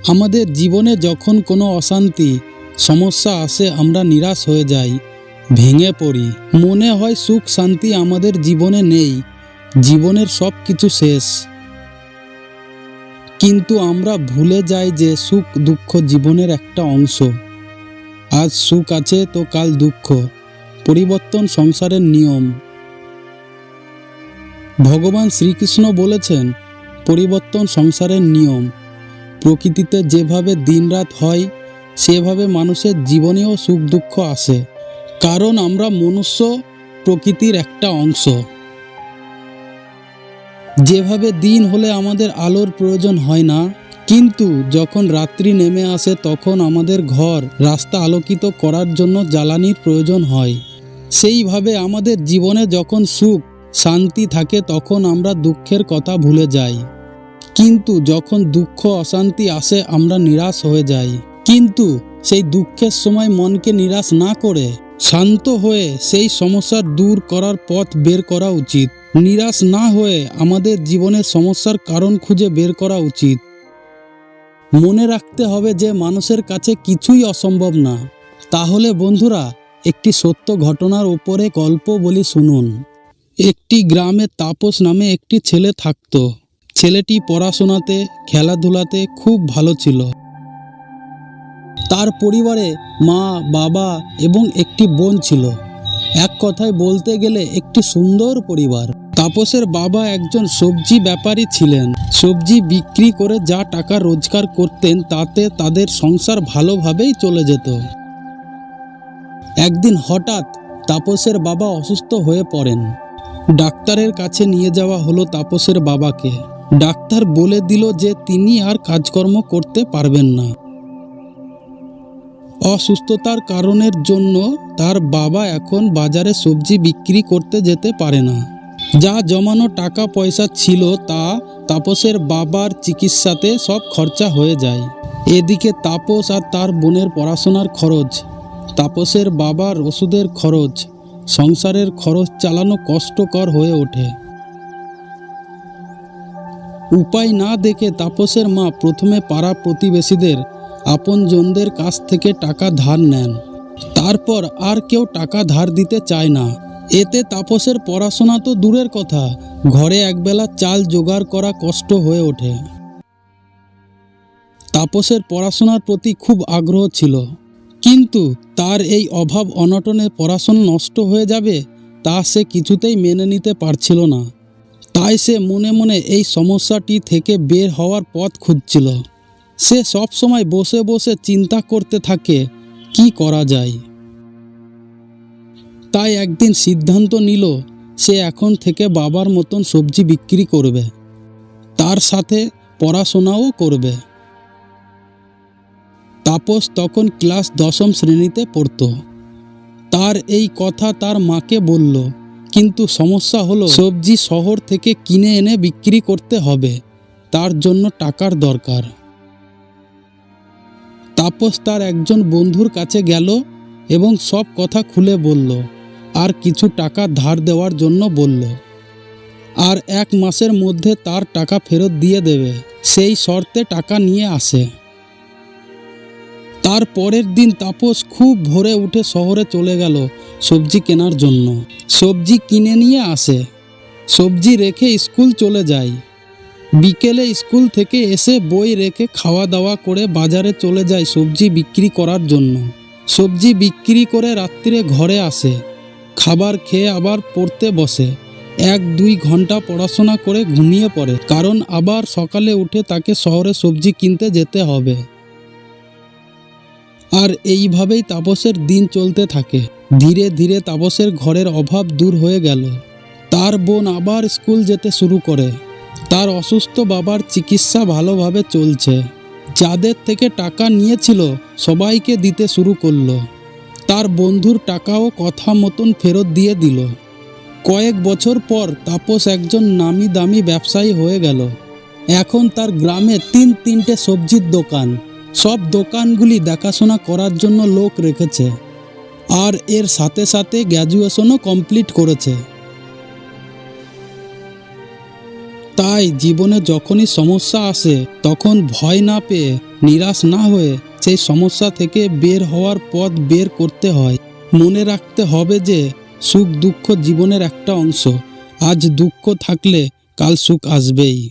আমাদের জীবনে যখন কোনো অশান্তি সমস্যা আসে আমরা নিরাশ হয়ে যাই, ভেঙে পড়ি। মনে হয় সুখ শান্তি আমাদের জীবনে নেই, জীবনের সব কিছু শেষ। কিন্তু আমরা ভুলে যাই যে সুখ দুঃখ জীবনের একটা অংশ। আজ সুখ আছে তো কাল দুঃখ, পরিবর্তন সংসারের নিয়ম। ভগবান শ্রীকৃষ্ণ বলেছেন, পরিবর্তন সংসারের নিয়ম। প্রকৃতিতে যেভাবে দিনরাত হয় সেভাবে মানুষের জীবনেও সুখ দুঃখ আসে, কারণ আমরা মনুষ্য প্রকৃতির একটা অংশ। যেভাবে দিন হলে আমাদের আলোর প্রয়োজন হয় না, কিন্তু যখন রাত্রি নেমে আসে তখন আমাদের ঘর রাস্তা আলোকিত করার জন্য জ্বালানির প্রয়োজন হয়। সেইভাবে আমাদের জীবনে যখন সুখ শান্তি থাকে তখন আমরা দুঃখের কথা ভুলে যাই, কিন্তু যখন দুঃখ অশান্তি আসে আমরা নিরাশ হয়ে যাই। কিন্তু সেই দুঃখের সময় মনকে নিরাশ না করে শান্ত হয়ে সেই সমস্যা দূর করার পথ বের করা উচিত। নিরাশ না হয়ে আমাদের জীবনের সমস্যার কারণ খুঁজে বের করা উচিত। মনে রাখতে হবে যে মানুষের কাছে কিছুই অসম্ভব না। তাহলে বন্ধুরা, একটি সত্য ঘটনার উপরে গল্প বলি, শুনুন। একটি গ্রামে তাপস নামে একটি ছেলে থাকত। ছেলেটি পড়াশোনাতে খেলাধুলাতে খুব ভালো ছিল। তার পরিবারে মা বাবা এবং একটি বোন ছিল। এক কথায় বলতে গেলে একটি সুন্দর পরিবার। তাপসের বাবা একজন সবজি ব্যাপারী ছিলেন। সবজি বিক্রি করে যা টাকা রোজগার করতেন তাতে তাদের সংসার ভালোভাবেই চলে যেত। একদিন হঠাৎ তাপসের বাবা অসুস্থ হয়ে পড়েন। ডাক্তারের কাছে নিয়ে যাওয়া হলো তাপসের বাবাকে। ডাক্তার বলে দিল যে তিনি আর কাজকর্ম করতে পারবেন না। অসুস্থতার কারণের জন্য তার বাবা এখন বাজারে সবজি বিক্রি করতে যেতে পারে না। যা জমানো টাকা পয়সা ছিল তা তাপসের বাবার চিকিৎসাতে সব খরচা হয়ে যায়। এদিকে তাপস আর তার বোনের পড়াশোনার খরচ, তাপসের বাবার ওষুধের খরচ, সংসারের খরচ চালানো কষ্টকর হয়ে ওঠে। উপায় না দেখে তাপসের মা প্রথমে পাড়া প্রতিবেশীদের, আপনজনদের কাছ থেকে টাকা ধার নেন। তারপর আর কেউ টাকা ধার দিতে চায় না। এতে তাপসের পড়াশোনা তো দূরের কথা, ঘরে একবেলা চাল জোগাড় করা কষ্ট হয়ে ওঠে। তাপসের পড়াশোনার প্রতি খুব আগ্রহ ছিল, কিন্তু তার এই অভাব অনটনে পড়াশোনা নষ্ট হয়ে যাবে তা সে কিছুতেই মেনে নিতে পারছিল না। তাই সে মনে মনে এই সমস্যাটি থেকে বের হওয়ার পথ খুঁজছিল। সে সব সময় বসে বসে চিন্তা করতে থাকে কি করা যায়। তাই একদিন সিদ্ধান্ত নিল সে এখন থেকে বাবার মতন সবজি বিক্রি করবে, তার সাথে পড়াশোনাও করবে। তাপস তখন ক্লাস 10ম শ্রেণীতে পড়ত। তার এই কথা তার মাকে বলল, কিন্তু সমস্যা হলো সবজি শহর থেকে কিনে এনে বিক্রি করতে হবে, তার জন্য টাকার দরকার। তাপস তার একজন বন্ধুর কাছে গেল এবং সব কথা খুলে বলল, আর কিছু টাকা ধার দেওয়ার জন্য বলল, আর 1 মাসের মধ্যে তার টাকা ফেরত দিয়ে দেবে, সেই শর্তে টাকা নিয়ে আসে। তার পরের দিন তাপস খুব ভোরে উঠে শহরে চলে গেল সবজি কেনার জন্য। সবজি কিনে নিয়ে আসে, সবজি রেখে স্কুল চলে যায়। বিকেলে স্কুল থেকে এসে বই রেখে খাওয়া দাওয়া করে বাজারে চলে যায় সবজি বিক্রি করার জন্য। সবজি বিক্রি করে রাত্রিরে ঘরে আসে, খাবার খেয়ে আবার পড়তে বসে। 1-2 ঘন্টা পড়াশোনা করে ঘুমিয়ে পড়ে, কারণ আবার সকালে উঠে তাকে শহরে সবজি কিনতে যেতে হবে। আর এইভাবেই তাপসের দিন চলতে থাকে। ধীরে ধীরে তাপসের ঘরের অভাব দূর হয়ে গেল। তার বোন আবার স্কুল যেতে শুরু করে। তার অসুস্থ বাবার চিকিৎসা ভালোভাবে চলছে। যাদের থেকে টাকা নিয়েছিল সবাইকে দিতে শুরু করলো। তার বন্ধুর টাকাও কথা মতন ফেরত দিয়ে দিল। কয়েক বছর পর তাপস একজন নামি দামি ব্যবসায়ী হয়ে গেল। এখন তার গ্রামে 3-3টে সবজির দোকান। সব দোকানগুলি দেখাশোনা করার জন্য লোক রেখেছে, আর এর সাথে সাথে গ্র্যাজুয়েশনও কমপ্লিট করেছে। তাই জীবনে যখনই সমস্যা আসে তখন ভয় না পেয়ে, নিরাশ না হয়ে সেই সমস্যা থেকে বের হওয়ার পথ বের করতে হয়। মনে রাখতে হবে যে সুখ দুঃখ জীবনের একটা অংশ। আজ দুঃখ থাকলে কাল সুখ আসবেই।